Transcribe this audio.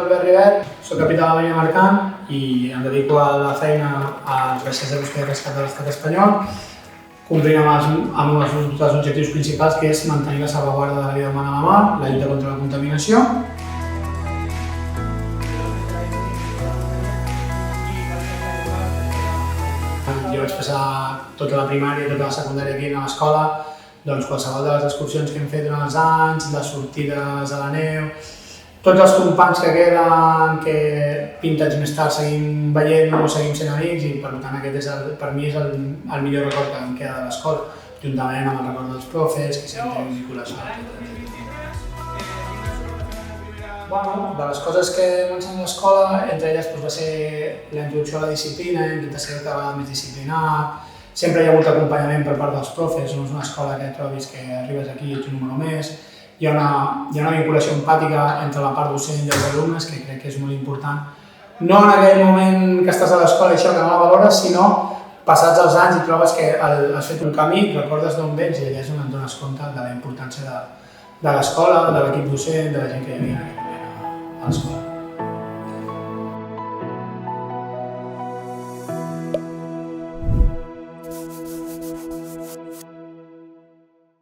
Albert Rivert, soc capità de la Marina Mercant i em dedico a la feina als vaixells de búsqueda i rescat de l'estat espanyol, complint amb els objectius principals, que és mantenir la salvaguarda de la vida humana a la mar, la lluita contra la contaminació. Jo vaig passar tota la primària i tota la secundària aquí a l'escola, doncs qualsevol de les excursions que hem fet durant els anys, les sortides a la neu, tots els companys que queden, que 20 anys més tard seguim veient-nos, seguim sent amics, i per tant aquest per mi és el millor record que em queda de l'escola, juntament amb el record dels profes, que sempre tenim vinculació. De les coses que m'ensenya a l'escola, entre elles va ser la introducció a la disciplina, intentar ser cada vegada més disciplinat. Sempre hi ha hagut acompanyament per part dels profes, no és una escola que trobis que arribes aquí i ets un número més. Hi ha una vinculació empàtica entre la part docent i els alumnes, que crec que és molt important. No en aquell moment que estàs a l'escola i això, que no la valores, sinó passats els anys i trobes que has fet un camí, recordes d'on vens i allà és on et dones compte de la importància de l'escola, de l'equip docent, de la gent que hi havia a l'escola.